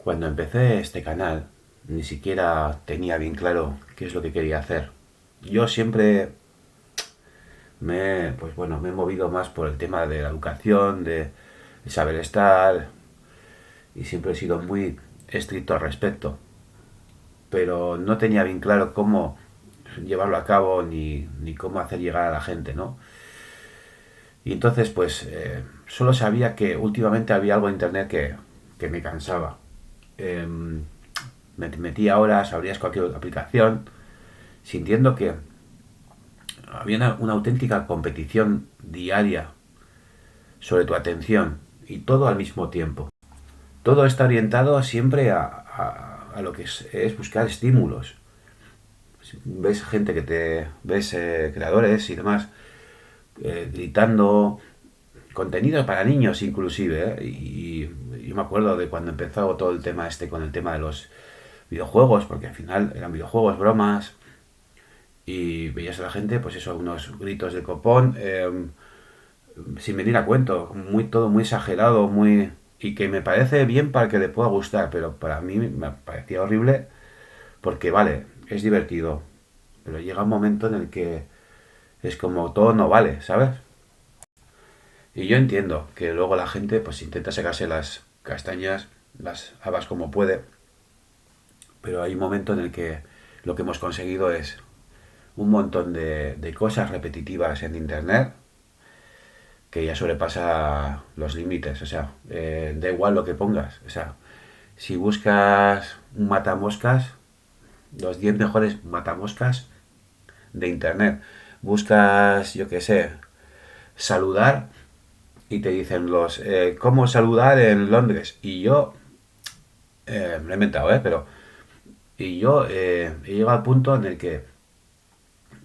Cuando empecé este canal, ni siquiera tenía bien claro qué es lo que quería hacer. Yo siempre me he movido más por el tema de la educación, de saber estar, y siempre he sido muy estricto al respecto. Pero no tenía bien claro cómo llevarlo a cabo ni cómo hacer llegar a la gente, ¿no? Y entonces, solo sabía que últimamente había algo en internet que me cansaba. Em, Me metía horas, abrías cualquier aplicación, sintiendo que había una auténtica competición diaria sobre tu atención y todo al mismo tiempo. Todo está orientado siempre a lo que es buscar estímulos. Ves gente ves creadores y demás gritando, contenido para niños inclusive, ¿eh? Y yo me acuerdo de cuando empezó todo el tema este con el tema de los videojuegos, porque al final eran videojuegos, bromas, y veías a la gente, pues eso, unos gritos de copón, sin venir a cuento, todo muy exagerado, y que me parece bien para que le pueda gustar, pero para mí me parecía horrible porque vale, es divertido, pero llega un momento en el que es como todo no vale, ¿sabes? Y yo entiendo que luego la gente pues intenta sacarse las castañas, las habas como puede, pero hay un momento en el que lo que hemos conseguido es un montón de cosas repetitivas en internet que ya sobrepasa los límites. O sea, da igual lo que pongas. O sea, si buscas un matamoscas, los 10 mejores matamoscas de internet, buscas, yo qué sé, saludar y te dicen cómo saludar en Londres. Y yo, me lo he inventado, pero y yo he llegado al punto en el que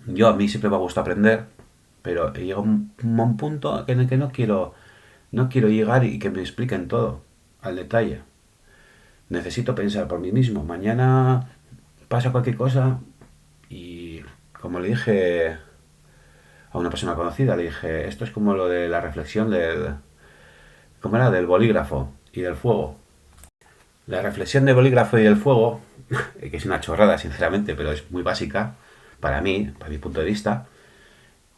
a mí siempre me gusta aprender, pero he llegado a un punto en el que no quiero llegar y que me expliquen todo al detalle. Necesito pensar por mí mismo. Mañana pasa cualquier cosa y, como le dije a una persona conocida, le dije, esto es como lo de la reflexión ¿cómo era? Del bolígrafo y del fuego. La reflexión del bolígrafo y del fuego, que es una chorrada sinceramente, pero es muy básica para mí, para mi punto de vista,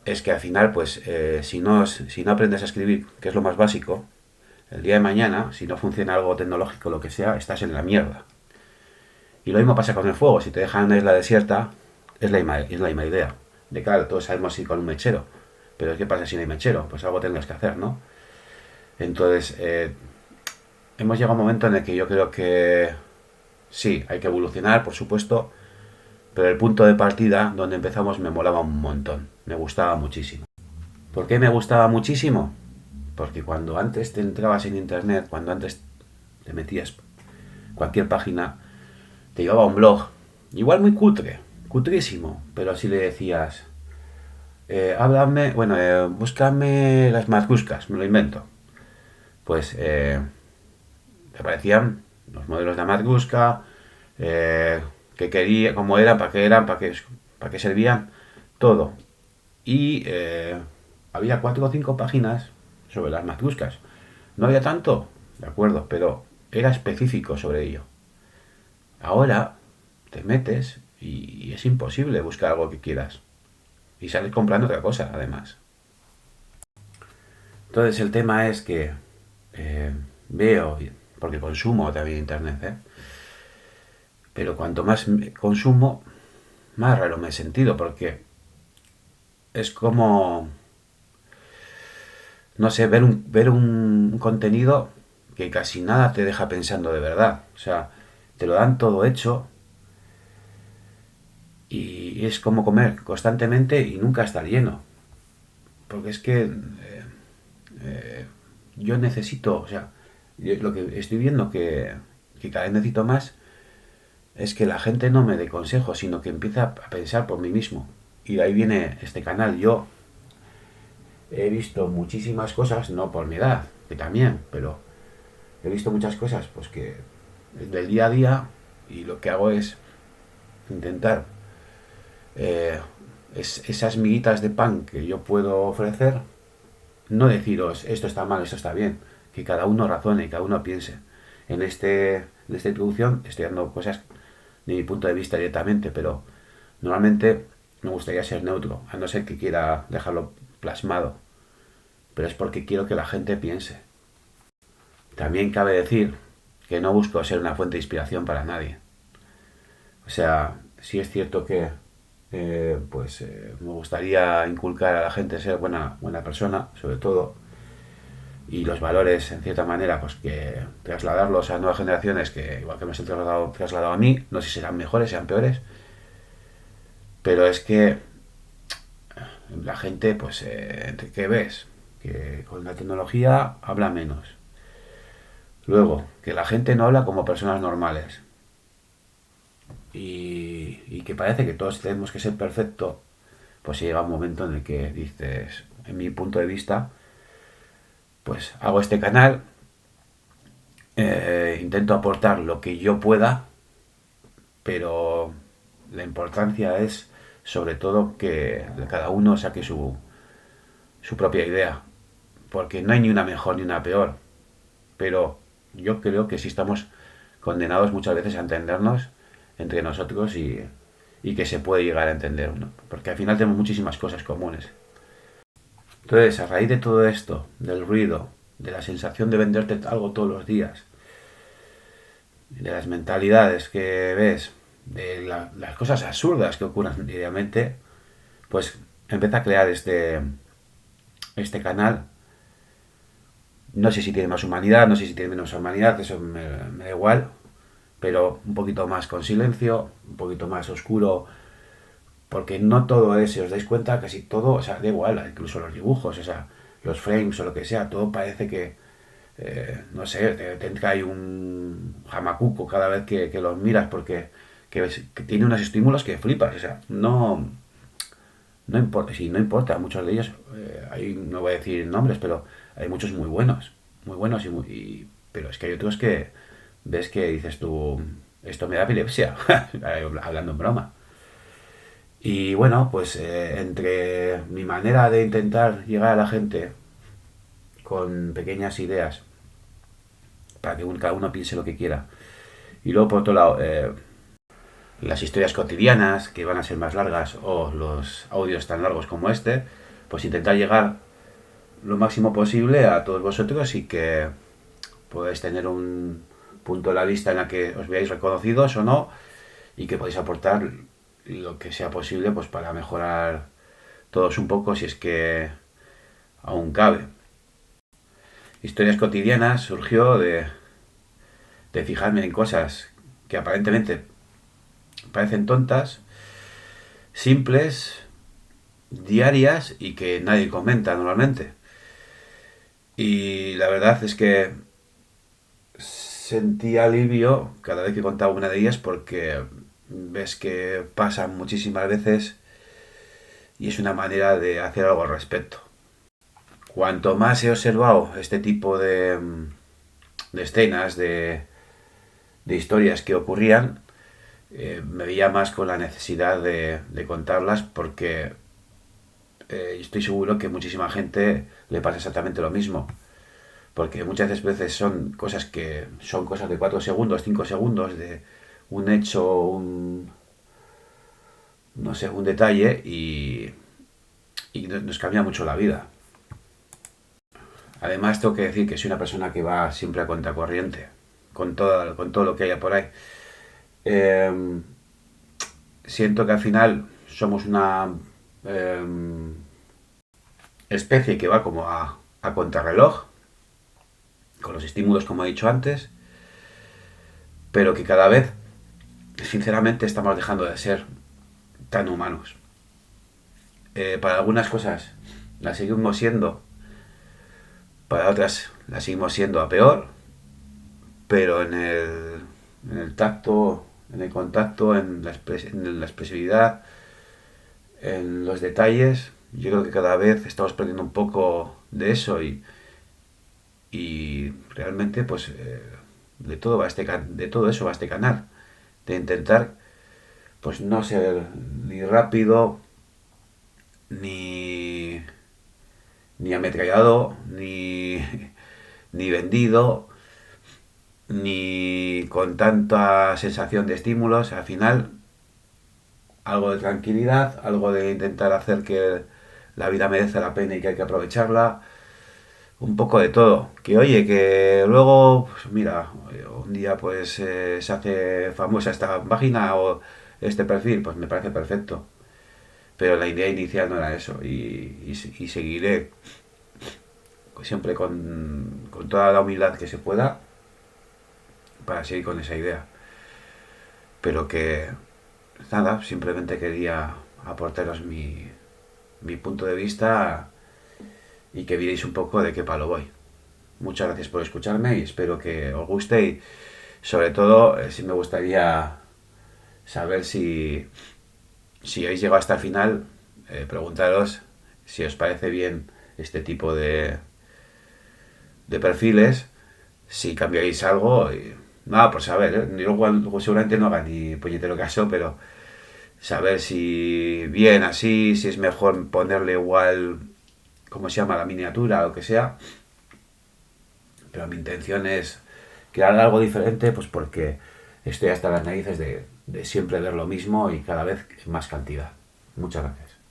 es que al final, si no aprendes a escribir, que es lo más básico, el día de mañana, si no funciona algo tecnológico, lo que sea, estás en la mierda. Y lo mismo pasa con el fuego. Si te dejan en una isla desierta, es la misma idea. De claro, todos sabemos ir con un mechero. Pero ¿qué pasa si no hay mechero? Pues algo tendrás que hacer, ¿no? Entonces, hemos llegado a un momento en el que yo creo que sí, hay que evolucionar, por supuesto, pero el punto de partida donde empezamos me molaba un montón. Me gustaba muchísimo. ¿Por qué me gustaba muchísimo? Porque cuando antes te entrabas en internet, cuando antes te metías cualquier página, te llevaba a un blog, igual muy cutre, cutrísimo, pero si le decías, háblame, bueno, búscame las marcuscas, me lo invento, pues te aparecían los modelos de marcusca, qué quería, cómo eran, para qué servían, todo. Y había 4 o 5 páginas sobre las matruscas. No había tanto, de acuerdo, pero era específico sobre ello. Ahora te metes y es imposible buscar algo que quieras. Y sales comprando otra cosa, además. Entonces el tema es que veo, porque consumo también internet, pero cuanto más consumo, más raro me he sentido, porque es como, no sé, ver un contenido que casi nada te deja pensando de verdad. O sea, te lo dan todo hecho y es como comer constantemente y nunca estar lleno. Porque es que yo necesito, o sea, lo que estoy viendo que cada vez necesito más es que la gente no me dé consejos, sino que empiece a pensar por mí mismo. Y de ahí viene este canal. Yo he visto muchísimas cosas, no por mi edad, que también, pero he visto muchas cosas pues que del día a día, y lo que hago es intentar eh, esas miguitas de pan que yo puedo ofrecer, no deciros esto está mal, esto está bien, que cada uno razone y cada uno piense en este en esta introducción estoy dando cosas de mi punto de vista directamente, pero normalmente me gustaría ser neutro, a no ser que quiera dejarlo plasmado, pero es porque quiero que la gente piense. También cabe decir que no busco ser una fuente de inspiración para nadie. O sea, sí es cierto que me gustaría inculcar a la gente ser buena persona, sobre todo, y los valores, en cierta manera, pues que trasladarlos a nuevas generaciones, que igual que me han trasladado a mí, no sé si serán mejores, sean peores, pero es que la gente, pues, ¿qué ves? Que con la tecnología habla menos. Luego, que la gente no habla como personas normales. Y que parece que todos tenemos que ser perfectos, pues llega un momento en el que dices, en mi punto de vista, pues hago este canal, intento aportar lo que yo pueda, pero la importancia es sobre todo que cada uno saque su propia idea, porque no hay ni una mejor ni una peor, pero yo creo que sí estamos condenados muchas veces a entendernos entre nosotros y que se puede llegar a entender, ¿no? Porque al final tenemos muchísimas cosas comunes. Entonces, a raíz de todo esto, del ruido, de la sensación de venderte algo todos los días, de las mentalidades que ves, de las cosas absurdas que ocurren diariamente, pues empecé a crear este canal. No sé si tiene más humanidad, no sé si tiene menos humanidad, eso me da igual, pero un poquito más con silencio, un poquito más oscuro, porque no todo es, si os dais cuenta, casi todo, o sea, da igual, incluso los dibujos, o sea, los frames o lo que sea, todo parece que, no sé, te trae un jamacuco cada vez que los miras, porque que tiene unos estímulos que flipas, o sea, no importa, sí, no importa, muchos de ellos, no voy a decir nombres, pero hay muchos muy buenos pero es que hay otros que ves que dices tú, esto me da epilepsia, hablando en broma. Y bueno, pues entre mi manera de intentar llegar a la gente con pequeñas ideas para que cada uno piense lo que quiera, y luego por otro lado, las historias cotidianas que van a ser más largas o los audios tan largos como este, pues intentar llegar lo máximo posible a todos vosotros y que podáis tener un punto en la lista en la que os veáis reconocidos o no y que podáis aportar lo que sea posible pues para mejorar todos un poco si es que aún cabe. Historias cotidianas surgió de fijarme en cosas que aparentemente parecen tontas, simples, diarias y que nadie comenta normalmente. Y la verdad es que sentí alivio cada vez que contaba una de ellas porque ves que pasan muchísimas veces y es una manera de hacer algo al respecto. Cuanto más he observado este tipo de escenas, de historias que ocurrían, me veía más con la necesidad de contarlas porque estoy seguro que muchísima gente le pasa exactamente lo mismo. Porque muchas veces son cosas de 4 segundos, 5 segundos, de un hecho, no sé, un detalle y nos cambia mucho la vida. Además tengo que decir que soy una persona que va siempre a contracorriente con todo lo que haya por ahí. Eh, Siento que al final somos una eh, especie que va como a contrarreloj, con los estímulos como he dicho antes, pero que cada vez, sinceramente, estamos dejando de ser tan humanos. Para algunas cosas las seguimos siendo, para otras las seguimos siendo a peor, pero en el tacto, en el contacto, en la expresividad, en los detalles, yo creo que cada vez estamos perdiendo un poco de eso y realmente pues de todo eso va este canal, de intentar pues no ser ni rápido, ni ni ametrallado, ni vendido, ni con tanta sensación de estímulos. Al final, algo de tranquilidad, algo de intentar hacer que la vida merece la pena y que hay que aprovecharla. Un poco de todo. Que oye, que luego, pues mira, un día pues se hace famosa esta página o este perfil, pues me parece perfecto. Pero la idea inicial no era eso y seguiré siempre con toda la humildad que se pueda para seguir con esa idea. Pero que nada, simplemente quería aportaros mi punto de vista y que vierais un poco de qué palo voy. Muchas gracias por escucharme y espero que os guste y sobre todo sí me gustaría saber si habéis llegado hasta el final, preguntaros si os parece bien este tipo de perfiles, si cambiaréis algo. Y, nada, por saber, ¿eh? Yo luego seguramente no haga ni puñetero caso, pero saber si bien así, si es mejor ponerle igual, ¿cómo se llama? La miniatura o lo que sea. Pero mi intención es crear algo diferente, pues porque estoy hasta las narices de siempre ver lo mismo y cada vez en más cantidad. Muchas gracias.